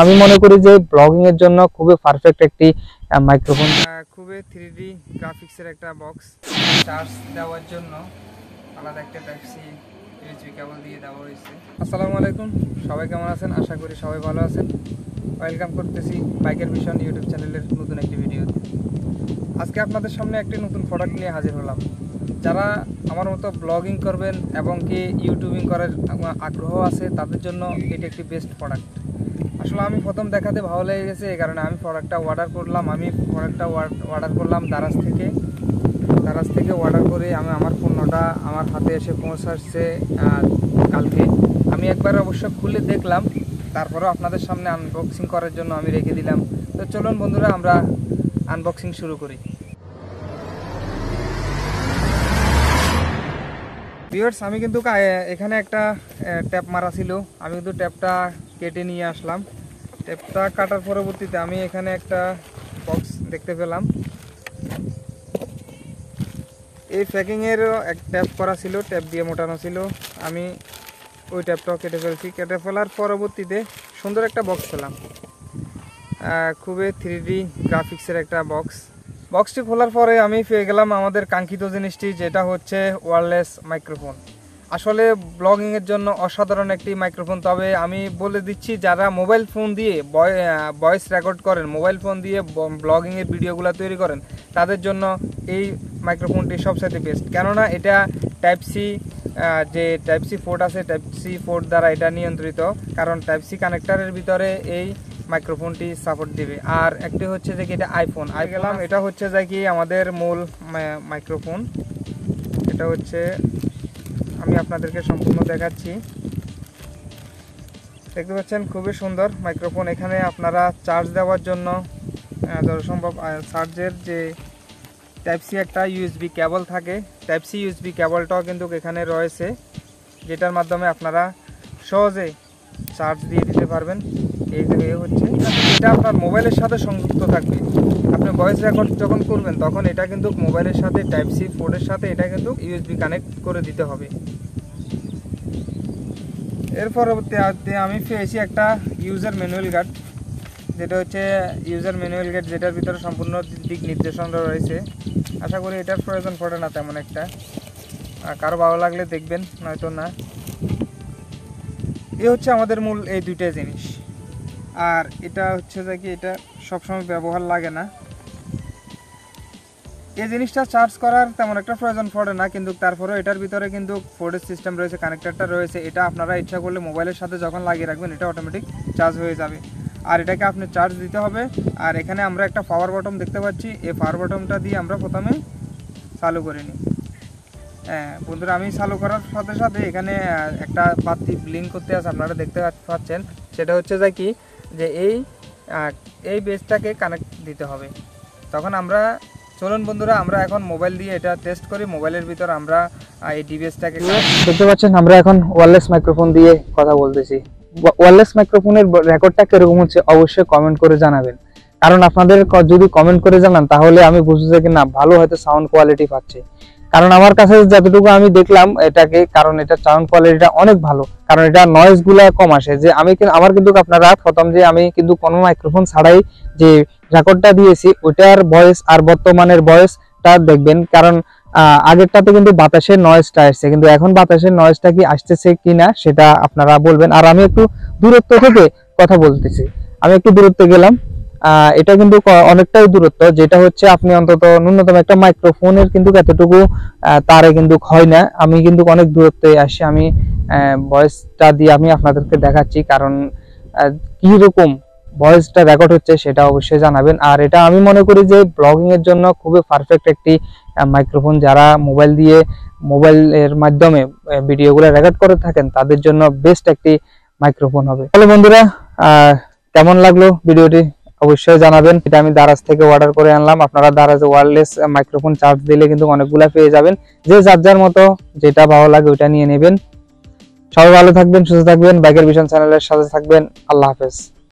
আমি মনে করি যে ব্লগিং এর জন্য খুবই পারফেক্ট একটি মাইক্রোফোন, খুবই 3D গ্রাফিক্সের একটা বক্স। চার্জ দেওয়ার জন্য আলাদা একটা টাইপ সি ইউএসবি কেবল দিয়ে দেওয়া হয়েছে। আসসালামু আলাইকুম, সবাই কেমন আছেন? আশা করি সবাই ভালো আছেন। ওয়েলকাম করতেছি বাইকের ভিশন ইউটিউব চ্যানেলের নতুন একটি ভিডিওতে। আজকে আপনাদের সামনে একটি নতুন প্রোডাক্ট নিয়ে হাজির হলাম। যারা আমার মতো ব্লগিং করবেন এবং কি ইউটিউবিং করার আগ্রহ আছে তাদের জন্য এটি একটি বেস্ট প্রোডাক্ট। আসলে আমি প্রথম দেখাতে ভালো লেগে গেছে, এই কারণে আমি প্রোডাক্টটা অর্ডার করলাম দারাজ থেকে অর্ডার করে আমি আমার পণ্যটা আমার হাতে এসে পৌঁছাচ্ছে কালকে। আমি একবার অবশ্য খুলে দেখলাম, তারপরেও আপনাদের সামনে আনবক্সিং করার জন্য আমি রেখে দিলাম। তো চলুন বন্ধুরা, আমরা আনবক্সিং শুরু করি। ভিউয়ার্স, আমি কিন্তু এখানে একটা ট্যাপ মারা ছিল, আমি কিন্তু ট্যাপটা কেটে নিয়ে আসলাম। ট্যাপটা কাটার পরবর্তীতে আমি এখানে একটা বক্স দেখতে পেলাম। এই প্যাকিংয়ের এক ট্যাপ করা ছিল, ট্যাপ দিয়ে মোটানো ছিল। আমি ওই ট্যাপটাও কেটে ফেলছি। কেটে ফেলার পরবর্তীতে সুন্দর একটা বক্স পেলাম, খুবই 3D গ্রাফিক্সের একটা বক্সটি খোলার পরে আমি পেয়ে গেলাম আমাদের কাঙ্ক্ষিত জিনিসটি, যেটা হচ্ছে ওয়্যারলেস মাইক্রোফোন। আসলে ব্লগিংয়ের জন্য অসাধারণ একটি মাইক্রোফোন। তবে আমি বলে দিচ্ছি, যারা মোবাইল ফোন দিয়ে ভয়েস রেকর্ড করেন, মোবাইল ফোন দিয়ে ব্লগিংয়ের ভিডিওগুলো তৈরি করেন, তাদের জন্য এই মাইক্রোফোনটি সবচেয়ে বেস্ট। কেননা এটা টাইপ সি পোর্ট আছে, টাইপ সি পোর্ট দ্বারা এটা নিয়ন্ত্রিত, কারণ টাইপ সি কানেক্টারের ভিতরে এই মাইক্রোফোনটি সাপোর্ট দিবে। আর একটি হচ্ছে যে কি এটা আইফোন গেলাম, এটা হচ্ছে যে কি আমাদের মূল মাইক্রোফোন। এটা হচ্ছে, আমি আপনাদেরকে সম্পূর্ণ দেখাচ্ছি। দেখতে পাচ্ছেন খুবই সুন্দর মাইক্রোফোন। এখানে আপনারা চার্জ দেওয়ার জন্য যত সম্ভব চার্জের যে টাইপ সি একটা ইউএসবি কেবল থাকে, টাইপ সি ইউএসবি কেবলটাও কিন্তু এখানে রয়েছে, যেটার মাধ্যমে আপনারা সহজে চার্জ দিয়ে দিতে পারবেন। এই যে হচ্ছে এটা আপনার মোবাইলের সাথে সংযুক্ত থাকবে। আপনি ভয়েস রেকর্ড যখন করবেন তখন এটা কিন্তু মোবাইলের সাথে টাইপ সি পোর্টের সাথে এটা কিন্তু ইউএসবি কানেক্ট করে দিতে হবে। এর পরবর্তীতে আমি পেয়েছি একটা ইউজার ম্যানুয়াল গাইড, যেটা হচ্ছে ইউজার ম্যানুয়াল গাইড, যেটার ভিতরে সম্পূর্ণ দিক নির্দেশনা রয়েছে। আশা করি এটার প্রয়োজন পড়ে না তেমন একটা, কারো ভালো লাগলে দেখবেন, নয়তো না। এই হচ্ছে আমাদের মূল এই দুইটা জিনিস। আর এটা হচ্ছে যে কি এটা সবসময় ব্যবহার লাগে না। এই জিনিসটা চার্জ করার তেমন একটা প্রয়োজন পড়ে না, কিন্তু তারপরেও এটার ভিতরে কিন্তু ফোর্ডের সিস্টেম রয়েছে, কানেক্টারটা রয়েছে। এটা আপনারা ইচ্ছা করলে মোবাইলের সাথে যখন লাগিয়ে রাখবেন এটা অটোমেটিক চার্জ হয়ে যাবে। আর এটাকে আপনি চার্জ দিতে হবে। আর এখানে আমরা একটা পাওয়ার বাটন দেখতে পাচ্ছি, এই পাওয়ার বাটনটা দিয়ে আমরা প্রথমে চালু করে নিই। হ্যাঁ বন্ধুরা, আমি চালু করার সাথে সাথে এখানে একটা বাতি ব্লিঙ্ক করতে আছে, আপনারা দেখতে পাচ্ছেন। সেটা হচ্ছে যে কি যে এই বেসটাকে কানেক্ট দিতে হবে। তখন আমরা চলুন বন্ধুরা, আমরা এখন মোবাইল দিয়ে এটা টেস্ট করি। মোবাইলের ভিতর আমরা এই ডিভাইসটাকে দেখতে পাচ্ছেন। আমরা এখন ওয়্যারলেস মাইক্রোফোন দিয়ে কথা বলতেছি। ওয়্যারলেস মাইক্রোফোনের রেকর্ডটা কিরকম হচ্ছে অবশ্যই কমেন্ট করে জানাবেন, কারণ আপনাদের যদি কমেন্ট করে জানান তাহলে আমি বুঝতে যে না ভালো হয়তো সাউন্ড কোয়ালিটি পাচ্ছে। কারণ আমার কাছে যতটুকু আমি দেখলাম এটাকে, কারণ এটা সাউন্ড কোয়ালিটিটা অনেক ভালো, কারণ এটা নয়েজ গুলা কম আসে। যে আমার কিন্তু আপনারা প্রথম যে আমি কিন্তু কোনো মাইক্রোফোন ছাড়াই যে রেকর্ডটা দিয়েছি ওটার ভয়েস আর বর্তমানের ভয়েসটা দেখবেন, কারণ আগেরটাতে কিন্তু বাতাসের নয়েজটা আসছে, কিন্তু এখন বাতাসের নয়েজটা কি আসতেছে কিনা সেটা আপনারা বলবেন। আর আমি একটু দূরত্ব থেকে কথা বলতেছি, আমি একটু দূরত্বে গেলাম। এটা কিন্তু অনেকটাই দূরত্ব, যেটা হচ্ছে আপনি অন্তত ন্যূনতম একটা মাইক্রোফোনের কিন্তু এতটুকু তারে কিন্তু হয় না। আমি কিন্তু অনেক দূরত্বে আসি, আমি ভয়েসটা দিয়ে আমি আপনাদেরকে দেখাচ্ছি, কারণ কি রকম ভয়েসটা রেকর্ড হচ্ছে সেটা অবশ্যই জানাবেন। আর এটা আমি মনে করি যে ব্লগিং এর জন্য খুবই পারফেক্ট একটি মাইক্রোফোন। যারা মোবাইলের মাধ্যমে ভিডিওগুলো রেকর্ড করে থাকেন তাদের জন্য বেস্ট একটি মাইক্রোফোন হবে। তাহলে বন্ধুরা, কেমন লাগলো ভিডিওটি অবশ্যই জানাবেন। এটা আমি দারাজ থেকে অর্ডার করে আনলাম। আপনারা দারাজে ওয়্যারলেস মাইক্রোফোন চার্জ দিলে কিন্তু অনেকগুলা পেয়ে যাবেন, যে যার মতো যেটা ভালো লাগে ওটা নিয়ে নেবেন। সবাই ভালো থাকবেন, সুস্থ থাকবেন, বাইকের ভিশন চ্যানেলের সাথে থাকবেন। আল্লাহ হাফেজ।